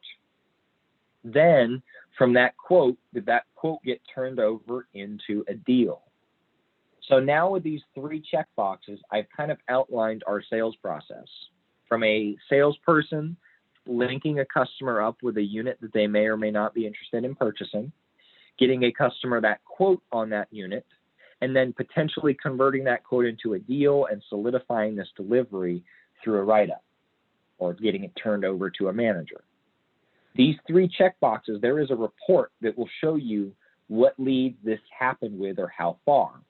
Then from that quote, did that quote get turned over into a deal? So now with these 3 checkboxes, I've kind of outlined our sales process. From a salesperson linking a customer up with a unit that they may or may not be interested in purchasing, getting a customer that quote on that unit, and then potentially converting that quote into a deal and solidifying this delivery through a write-up or getting it turned over to a manager. These 3 checkboxes, there is a report that will show you what leads this happened with or how far.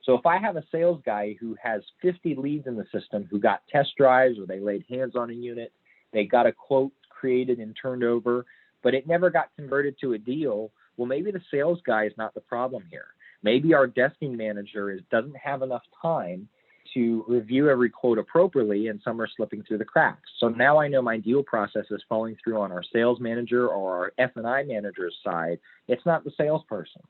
So if I have a sales guy who has 50 leads in the system who got test drives or they laid hands on a unit, they got a quote created and turned over, but it never got converted to a deal, well, maybe the sales guy is not the problem here. Maybe our desking manager doesn't have enough time to review every quote appropriately, and some are slipping through the cracks. So now I know my deal process is falling through on our sales manager or our F&I manager's side. It's not the salesperson.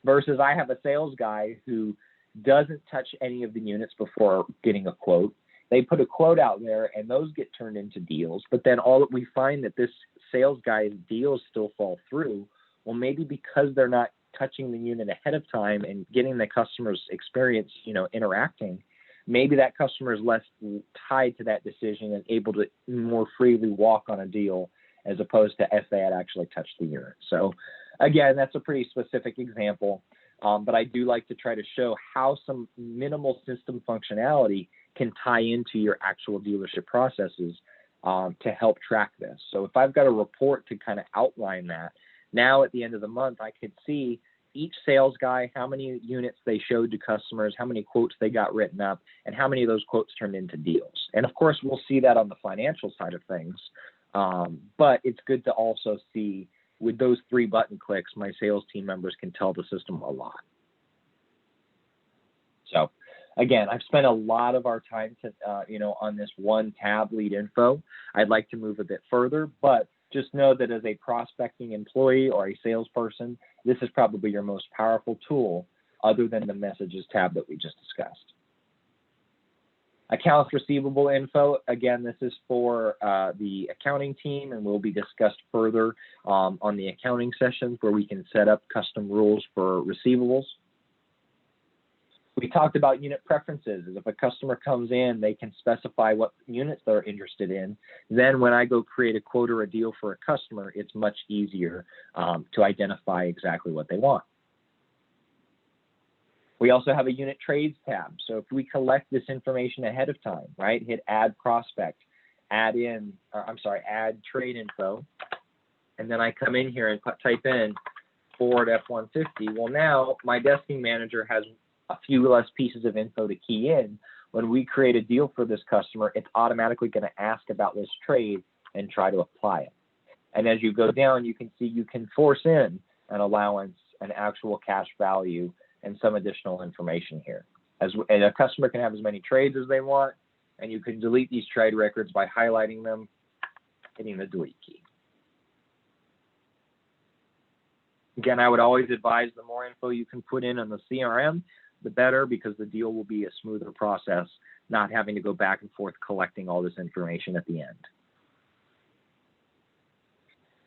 Versus I have a sales guy who doesn't touch any of the units before getting a quote. They put a quote out there and those get turned into deals, but then we find that this sales guy's deals still fall through. Well, maybe because they're not touching the unit ahead of time and getting the customer's experience, interacting, maybe that customer is less tied to that decision and able to more freely walk on a deal as opposed to if they had actually touched the unit. So again, that's a pretty specific example, but I do like to try to show how some minimal system functionality can tie into your actual dealership processes to help track this. So if I've got a report to kind of outline that, now at the end of the month, I could see each sales guy, how many units they showed to customers, how many quotes they got written up, and how many of those quotes turned into deals. And of course, we'll see that on the financial side of things. But it's good to also see with those 3 button clicks, my sales team members can tell the system a lot. So again, I've spent a lot of our time to, on this one tab, lead info. I'd like to move a bit further, but just know that as a prospecting employee or a salesperson, this is probably your most powerful tool other than the messages tab that we just discussed. Accounts receivable info, again, this is for the accounting team and will be discussed further on the accounting sessions where we can set up custom rules for receivables. We talked about unit preferences. If a customer comes in, they can specify what units they're interested in. Then when I go create a quote or a deal for a customer, it's much easier to identify exactly what they want. We also have a unit trades tab. So if we collect this information ahead of time, right, hit add prospect, add trade info, and then I come in here and type in Ford F-150. Well, now my desking manager has a few less pieces of info to key in. When we create a deal for this customer, it's automatically going to ask about this trade and try to apply it. And as you go down, you can see you can force in an allowance, an actual cash value, and some additional information here. And a customer can have as many trades as they want, and you can delete these trade records by highlighting them, hitting the delete key. Again, I would always advise the more info you can put in on the CRM, the better, because the deal will be a smoother process, not having to go back and forth collecting all this information at the end.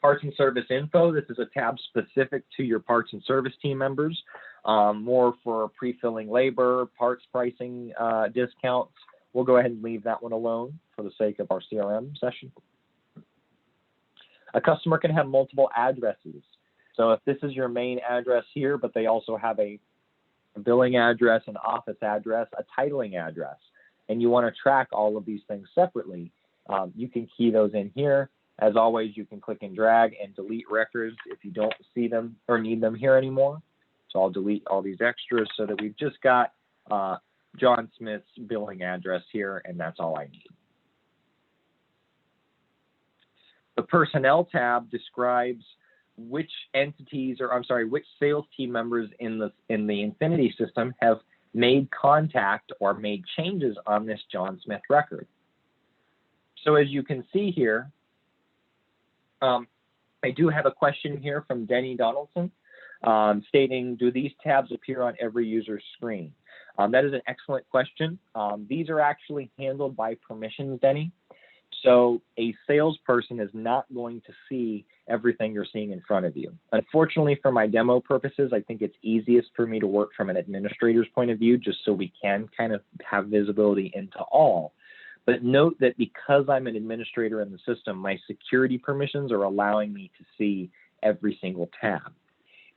Parts and service info. This is a tab specific to your parts and service team members, more for pre-filling labor, parts pricing discounts. We'll go ahead and leave that one alone for the sake of our CRM session. A customer can have multiple addresses. So if this is your main address here, but they also have a billing address, an office address, a titling address, and you want to track all of these things separately, you can key those in here. As always, you can click and drag and delete records if you don't see them or need them here anymore. So I'll delete all these extras so that we've just got John Smith's billing address here, and that's all I need. The personnel tab describes which entities, or which sales team members in the Infinity system have made contact or made changes on this John Smith record. So as you can see here, I do have a question here from Denny Donaldson stating, do these tabs appear on every user's screen? That is an excellent question. These are actually handled by permissions, Denny. So a salesperson is not going to see everything you're seeing in front of you. Unfortunately, for my demo purposes, I think it's easiest for me to work from an administrator's point of view, just so we can kind of have visibility into all. But note that because I'm an administrator in the system, my security permissions are allowing me to see every single tab.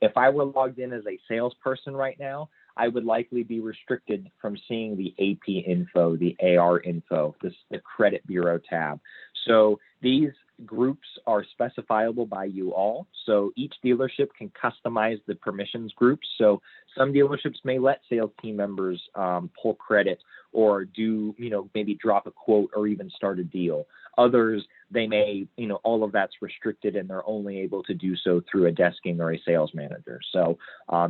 If I were logged in as a salesperson right now, I would likely be restricted from seeing the AP info, the AR info, the credit bureau tab. So these groups are specifiable by you all. So each dealership can customize the permissions groups. So some dealerships may let sales team members pull credit or do, maybe drop a quote or even start a deal. Others, they may, all of that's restricted and they're only able to do so through a desking or a sales manager. So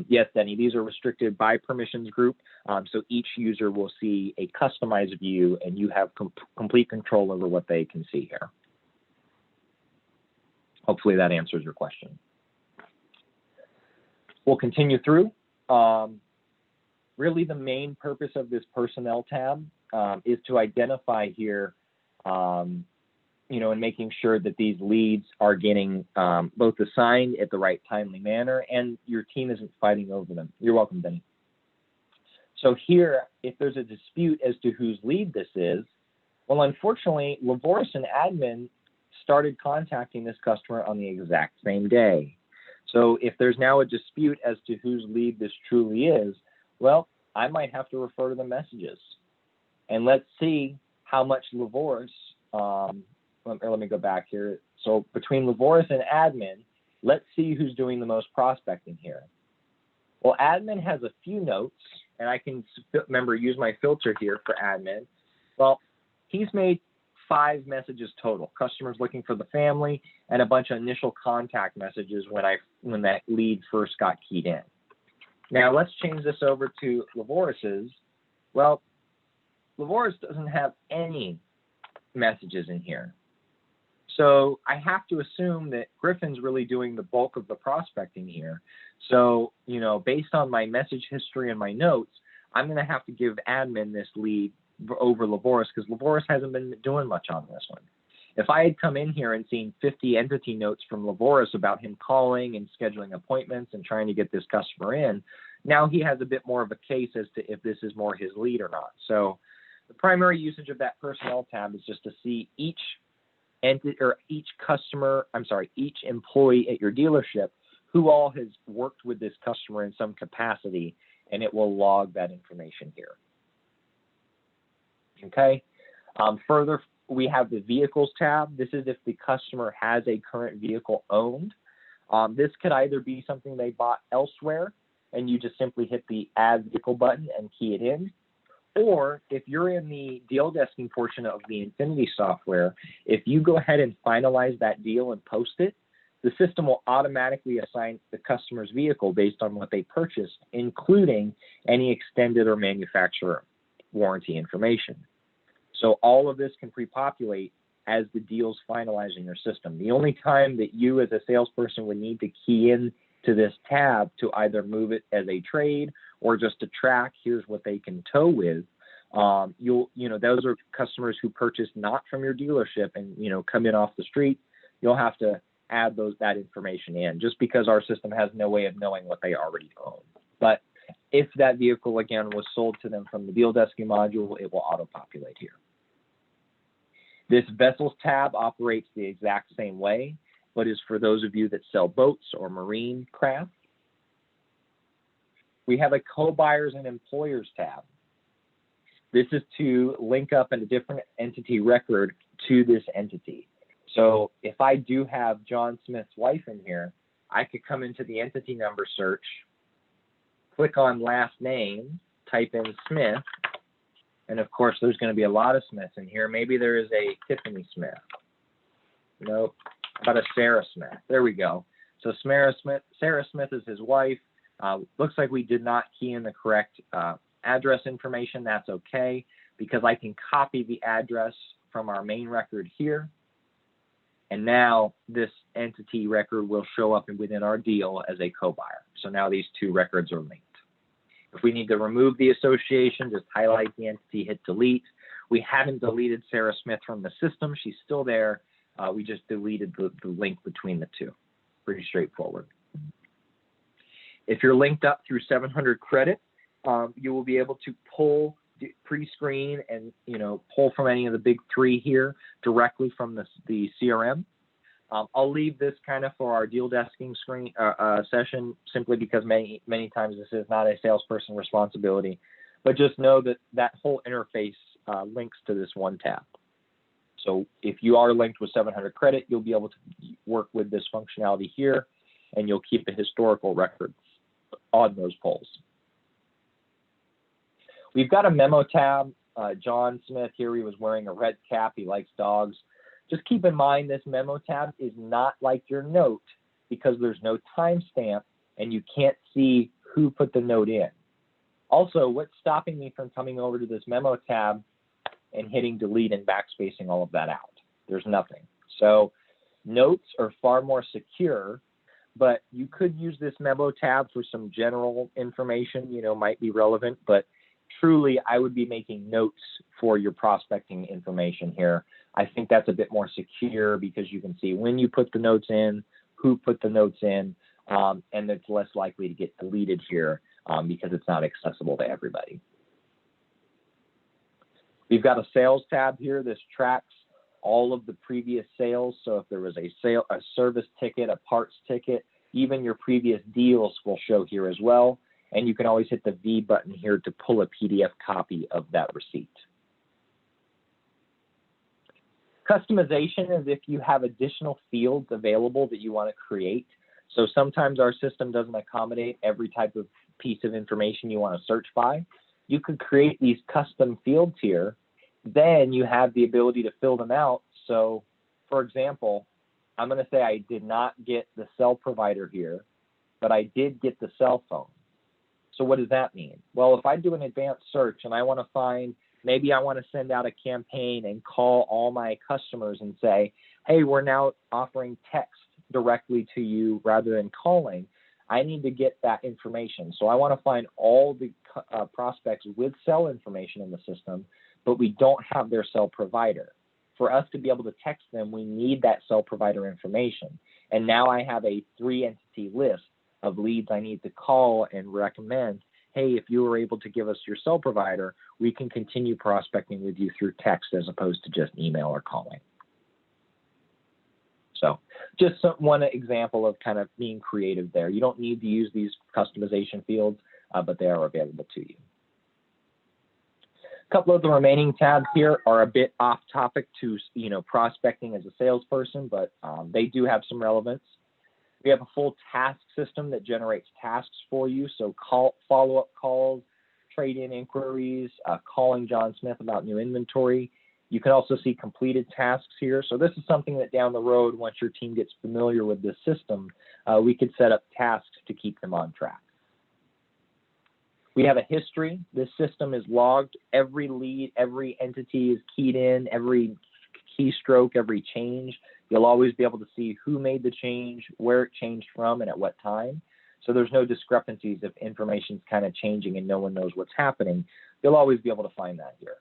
yes, Denny, these are restricted by permissions group. So each user will see a customized view and you have complete control over what they can see here. Hopefully that answers your question. We'll continue through. Really the main purpose of this personnel tab is to identify here, and making sure that these leads are getting both assigned at the right timely manner and your team isn't fighting over them. You're welcome, Benny. So here, if there's a dispute as to whose lead this is, well, unfortunately, Levoris and admin started contacting this customer on the exact same day. So if there's now a dispute as to whose lead this truly is, well, I might have to refer to the messages. And let's see how much Levoris, let me go back here. So between Levoris and admin, let's see who's doing the most prospecting here. Well, admin has a few notes, and I can, use my filter here for admin. Well, he's made 5 messages total. Customers looking for the family and a bunch of initial contact messages when that lead first got keyed in. Now let's change this over to Levoris's. Well, Levoris doesn't have any messages in here. So I have to assume that Griffin's really doing the bulk of the prospecting here. So, based on my message history and my notes, I'm going to have to give admin this lead over Levoris because Levoris hasn't been doing much on this one. If I had come in here and seen 50 entity notes from Levoris about him calling and scheduling appointments and trying to get this customer in, now he has a bit more of a case as to if this is more his lead or not. So the primary usage of that personnel tab is just to see each entity or each employee at your dealership who all has worked with this customer in some capacity, and it will log that information here. Okay. Further, we have the vehicles tab. This is if the customer has a current vehicle owned. This could either be something they bought elsewhere, and you just simply hit the add vehicle button and key it in. Or if you're in the deal desking portion of the Infinity software, if you go ahead and finalize that deal and post it, the system will automatically assign the customer's vehicle based on what they purchased, including any extended or manufacturer warranty information. So all of this can pre-populate as the deal's finalizing your system. The only time that you as a salesperson would need to key in to this tab to either move it as a trade or just to track, here's what they can tow with. Those are customers who purchased not from your dealership and, come in off the street. You'll have to add that information in just because our system has no way of knowing what they already own. But if that vehicle, again, was sold to them from the deal desking module, it will auto-populate here. This vessels tab operates the exact same way, but is for those of you that sell boats or marine craft. We have a co-buyers and employers tab. This is to link up in a different entity record to this entity. So if I do have John Smith's wife in here, I could come into the entity number search, click on last name, type in Smith, and of course there's going to be a lot of Smiths in here. Maybe there is a Tiffany Smith. Nope. How about a Sarah Smith? There we go. So Sarah Smith is his wife. Looks like we did not key in the correct address information. That's okay, because I can copy the address from our main record here. And now this entity record will show up within our deal as a co-buyer. So now these two records are linked. If we need to remove the association, just highlight the entity, hit delete. We haven't deleted Sarah Smith from the system. She's still there. We just deleted the link between the two. Pretty straightforward. If you're linked up through 700 credit, you will be able to pull pre-screen and pull from any of the big three here directly from the CRM. I'll leave this kind of for our deal desking screen session, simply because many times this is not a salesperson responsibility. But just know that that whole interface links to this one tab. So if you are linked with 700 credit, you'll be able to work with this functionality here, and you'll keep a historical record on those polls. We've got a memo tab. John Smith here, he was wearing a red cap. He likes dogs. Just keep in mind this memo tab is not like your note because there's no timestamp and you can't see who put the note in. Also, what's stopping me from coming over to this memo tab and hitting delete and backspacing all of that out? There's nothing. So notes are far more secure, but you could use this memo tab for some general information, might be relevant, but truly I would be making notes for your prospecting information here. I think that's a bit more secure because you can see when you put the notes in, who put the notes in, and it's less likely to get deleted here because it's not accessible to everybody. We've got a sales tab here. This tracks all of the previous sales. So if there was a service ticket, a parts ticket, even your previous deals will show here as well. And you can always hit the V button here to pull a PDF copy of that receipt. Customization is if you have additional fields available that you want to create. So sometimes our system doesn't accommodate every type of piece of information you want to search by. You could create these custom fields here. Then you have the ability to fill them out. So, for example, I'm going to say I did not get the cell provider here, but I did get the cell phone. So what does that mean? Well, if I do an advanced search and I want to find, maybe I want to send out a campaign and call all my customers and say, hey, we're now offering text directly to you rather than calling, I need to get that information. So I want to find all the prospects with cell information in the system, but we don't have their cell provider. For us to be able to text them, we need that cell provider information. And now I have a 3-entity list of leads I need to call and recommend, hey, if you were able to give us your cell provider, we can continue prospecting with you through text as opposed to just email or calling. So just one example of kind of being creative there. You don't need to use these customization fields, but they are available to you. A couple of the remaining tabs here are a bit off topic to, prospecting as a salesperson, but they do have some relevance. We have a full task system that generates tasks for you. So follow-up calls, trade-in inquiries, calling John Smith about new inventory. You can also see completed tasks here. So this is something that down the road, once your team gets familiar with this system, we could set up tasks to keep them on track. We have a history. This system is logged. Every lead, every entity is keyed in, every keystroke, every change. You'll always be able to see who made the change, where it changed from, and at what time. So there's no discrepancies if information's kind of changing and no one knows what's happening. You'll always be able to find that here.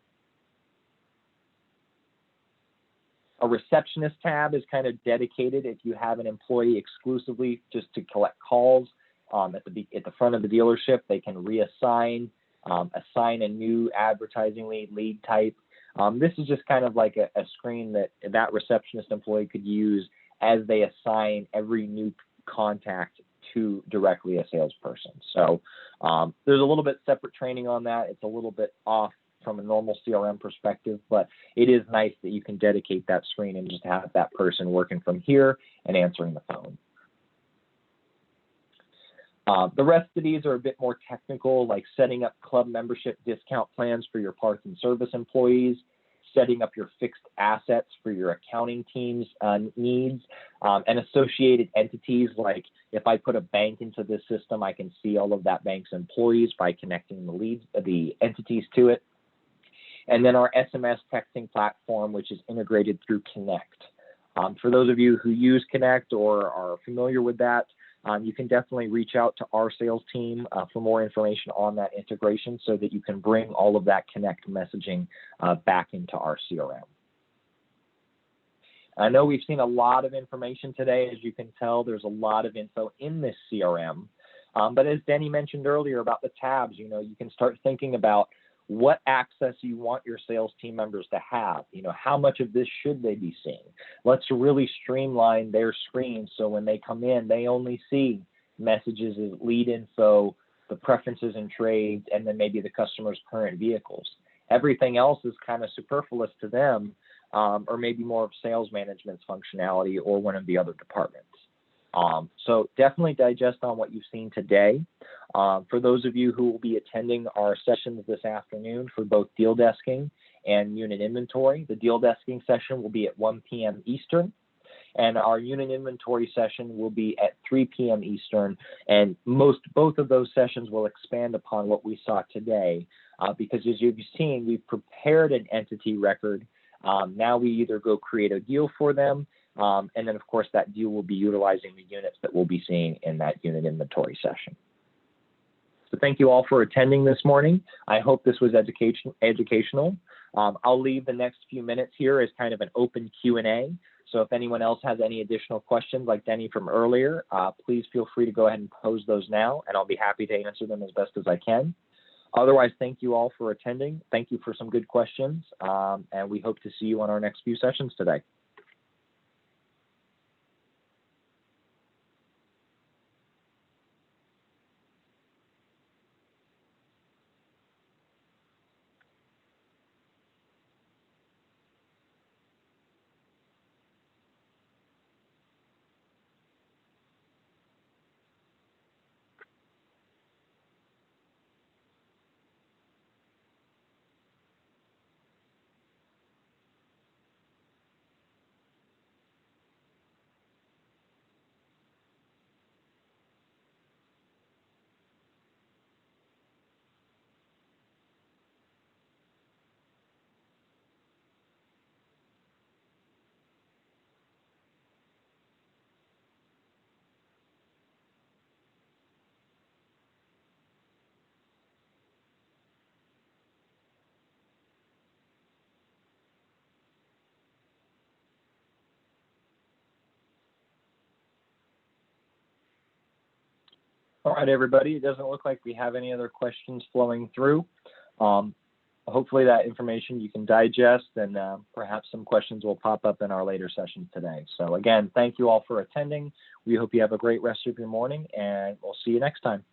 A receptionist tab is kind of dedicated if you have an employee exclusively just to collect calls at the front of the dealership. They can reassign, assign a new advertising lead type. This is just kind of like a screen that receptionist employee could use as they assign every new contact to directly a salesperson. So there's a little bit separate training on that. It's a little bit off from a normal CRM perspective, but it is nice that you can dedicate that screen and just have that person working from here and answering the phone. The rest of these are a bit more technical, like setting up club membership discount plans for your parts and service employees, setting up your fixed assets for your accounting team's needs, and associated entities. Like if I put a bank into this system, I can see all of that bank's employees by connecting the entities to it. And then our SMS texting platform, which is integrated through Connect. For those of you who use Connect or are familiar with that, you can definitely reach out to our sales team for more information on that integration so that you can bring all of that Connect messaging back into our CRM. I know we've seen a lot of information today. As you can tell, there's a lot of info in this CRM. But as Denny mentioned earlier about the tabs, you can start thinking about what access you want your sales team members to have. How much of this should they be seeing? Let's really streamline their screens so when they come in, they only see messages as lead info, the preferences and trades, and then maybe the customer's current vehicles. Everything else is kind of superfluous to them, or maybe more of sales management's functionality or one of the other departments. So definitely digest on what you've seen today. For those of you who will be attending our sessions this afternoon for both deal desking and unit inventory, the deal desking session will be at 1 p.m. Eastern, and our unit inventory session will be at 3 p.m. Eastern. And both of those sessions will expand upon what we saw today, because as you've seen, we've prepared an entity record. Now we either go create a deal for them, and then, of course, that deal will be utilizing the units that we'll be seeing in that unit inventory session. So thank you all for attending this morning. I hope this was educational. I'll leave the next few minutes here as kind of an open Q&A. So if anyone else has any additional questions like Denny from earlier, please feel free to go ahead and pose those now, and I'll be happy to answer them as best as I can. Otherwise, thank you all for attending. Thank you for some good questions, and we hope to see you on our next few sessions today. All right, everybody. It doesn't look like we have any other questions flowing through. Um, Hopefully that information you can digest, and perhaps some questions will pop up in our later sessions today. So again, thank you all for attending. We hope you have a great rest of your morning, and we'll see you next time.